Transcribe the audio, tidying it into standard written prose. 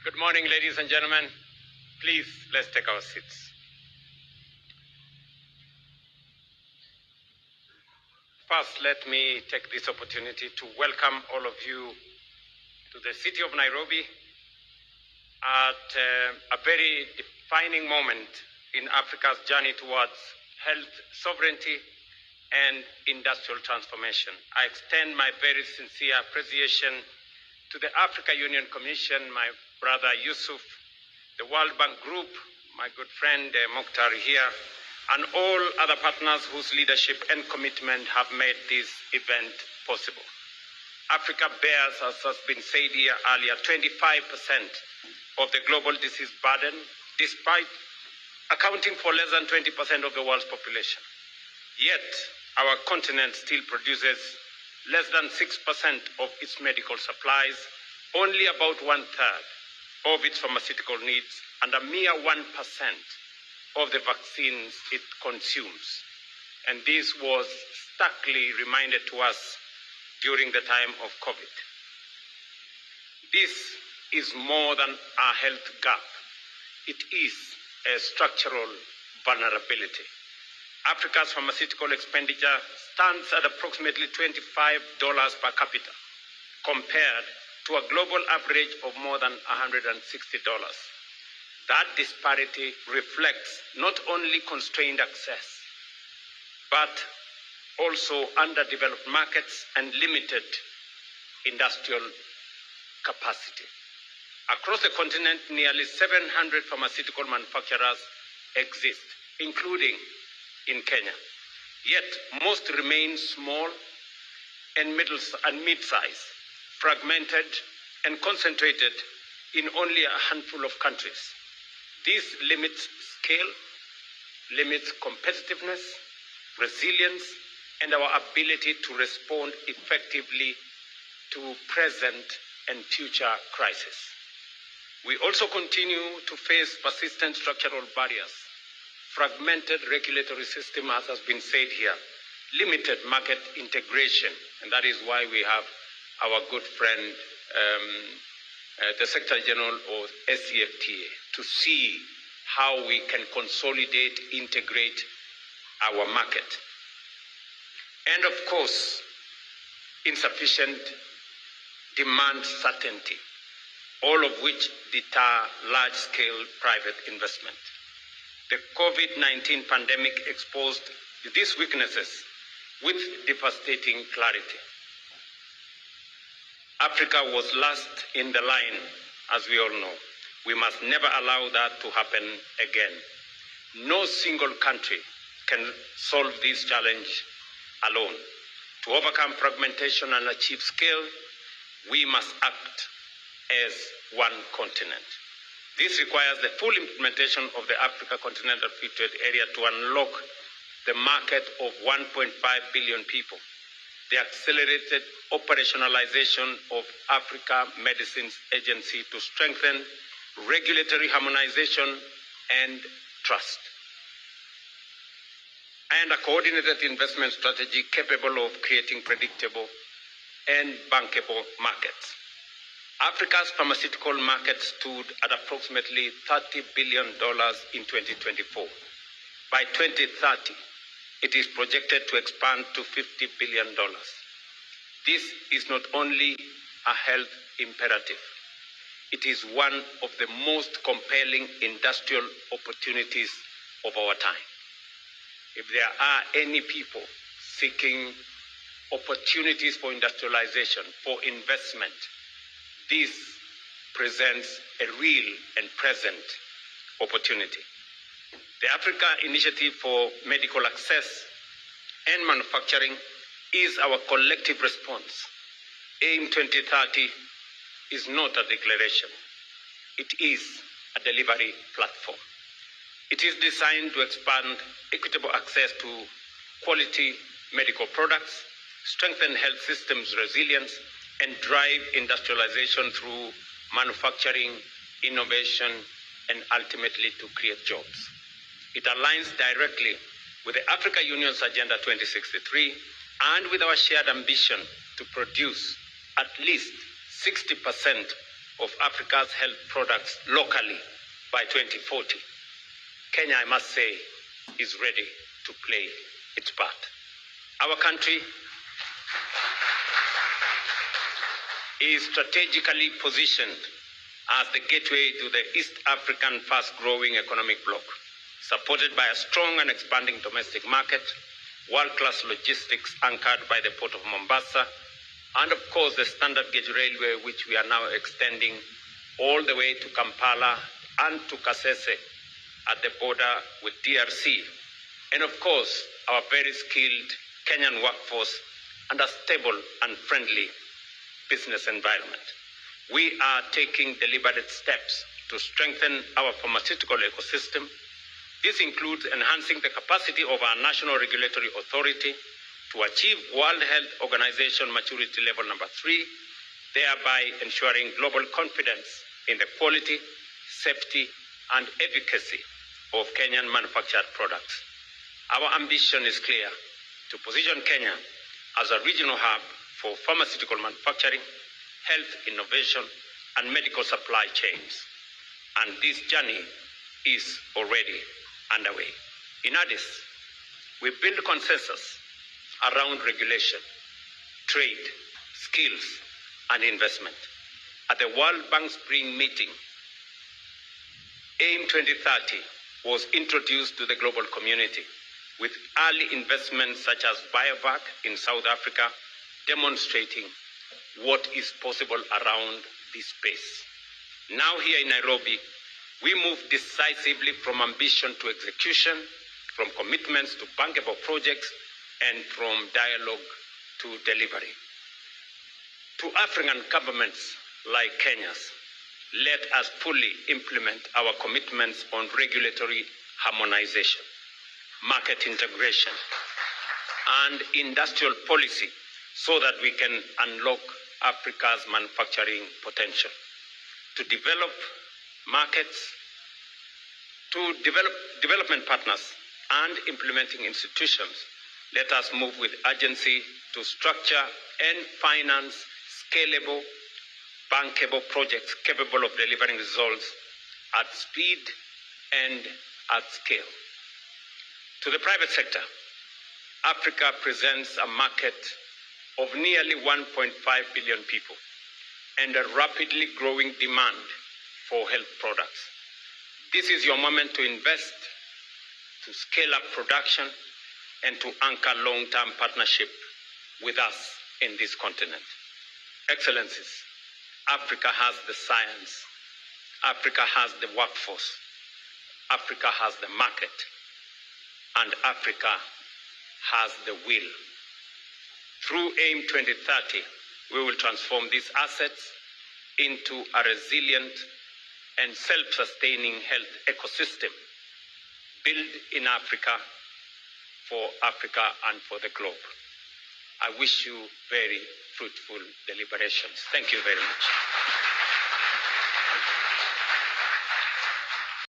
Good morning, ladies and gentlemen. Please, let's take our seats. First, let me take this opportunity to welcome all of you to the city of Nairobi at a very defining moment in Africa's journey towards health sovereignty and industrial transformation. I extend my very sincere appreciation to the Africa Union Commission, my brother Yusuf, the World Bank Group, my good friend Mokhtar here, and all other partners whose leadership and commitment have made this event possible. Africa bears, as has been said here earlier, 25% of the global disease burden, despite accounting for less than 20% of the world's population. Yet, our continent still produces less than 6% of its medical supplies, only about 1/3 of its pharmaceutical needs, and a mere 1% of the vaccines it consumes. And this was starkly reminded to us during the time of COVID. This is more than a health gap. It is a structural vulnerability. Africa's pharmaceutical expenditure stands at approximately $25 per capita, compared to a global average of more than $160. That disparity reflects not only constrained access, but also underdeveloped markets and limited industrial capacity. Across the continent, nearly 700 pharmaceutical manufacturers exist, including in Kenya. Yet most remain small and mid-size, fragmented and concentrated in only a handful of countries. This limits scale, limits competitiveness, resilience, and our ability to respond effectively to present and future crises. We also continue to face persistent structural barriers, fragmented regulatory system, as has been said here, limited market integration, and that is why we have our good friend, the Secretary General of SCFTA, to see how we can consolidate, integrate our market. And of course, insufficient demand certainty, all of which deter large-scale private investment. The COVID-19 pandemic exposed these weaknesses with devastating clarity. Africa was last in the line, as we all know. We must never allow that to happen again. No single country can solve this challenge alone. To overcome fragmentation and achieve scale, we must act as one continent. This requires the full implementation of the Africa Continental Free Trade Area to unlock the market of 1.5 billion people, the accelerated operationalization of Africa Medicines Agency to strengthen regulatory harmonization and trust, and a coordinated investment strategy capable of creating predictable and bankable markets. Africa's pharmaceutical market stood at approximately $30 billion in 2024. By 2030, it is projected to expand to $50 billion. This is not only a health imperative, it is one of the most compelling industrial opportunities of our time. If there are any people seeking opportunities for industrialization, for investment, this presents a real and present opportunity. The Africa Initiative for Medical Access and Manufacturing is our collective response. AIM 2030 is not a declaration. It is a delivery platform. It is designed to expand equitable access to quality medical products, strengthen health systems resilience, and drive industrialization through manufacturing, innovation, and ultimately to create jobs. It aligns directly with the Africa Union's Agenda 2063 and with our shared ambition to produce at least 60% of Africa's health products locally by 2040. Kenya, I must say, is ready to play its part. Our country is strategically positioned as the gateway to the East African fast-growing economic bloc, supported by a strong and expanding domestic market, world-class logistics anchored by the Port of Mombasa, and of course the standard gauge railway, which we are now extending all the way to Kampala and to Kasese at the border with DRC. And of course, our very skilled Kenyan workforce and a stable and friendly business environment. We are taking deliberate steps to strengthen our pharmaceutical ecosystem. This includes enhancing the capacity of our national regulatory authority to achieve World Health Organization maturity level number 3, thereby ensuring global confidence in the quality, safety, and efficacy of Kenyan manufactured products. Our ambition is clear: to position Kenya as a regional hub for pharmaceutical manufacturing, health innovation, and medical supply chains. And this journey is already underway. In Addis, we build consensus around regulation, trade, skills, and investment. At the World Bank Spring meeting, AIM 2030 was introduced to the global community, with early investments such as BioVac in South Africa demonstrating what is possible around this space. Now here in Nairobi, we move decisively from ambition to execution, from commitments to bankable projects, and from dialogue to delivery. To African governments like Kenya's, let us fully implement our commitments on regulatory harmonization, market integration, and industrial policy so that we can unlock Africa's manufacturing potential. To develop markets, to develop development partners and implementing institutions, let us move with urgency to structure and finance scalable, bankable projects capable of delivering results at speed and at scale. To the private sector, Africa presents a market of nearly 1.5 billion people and a rapidly growing demand for health products. This is your moment to invest, to scale up production, and to anchor long-term partnership with us in this continent. Excellencies, Africa has the science, Africa has the workforce, Africa has the market, and Africa has the will. Through AIM 2030, we will transform these assets into a resilient and self-sustaining health ecosystem built in Africa, for Africa and for the globe. I wish you very fruitful deliberations. Thank you very much.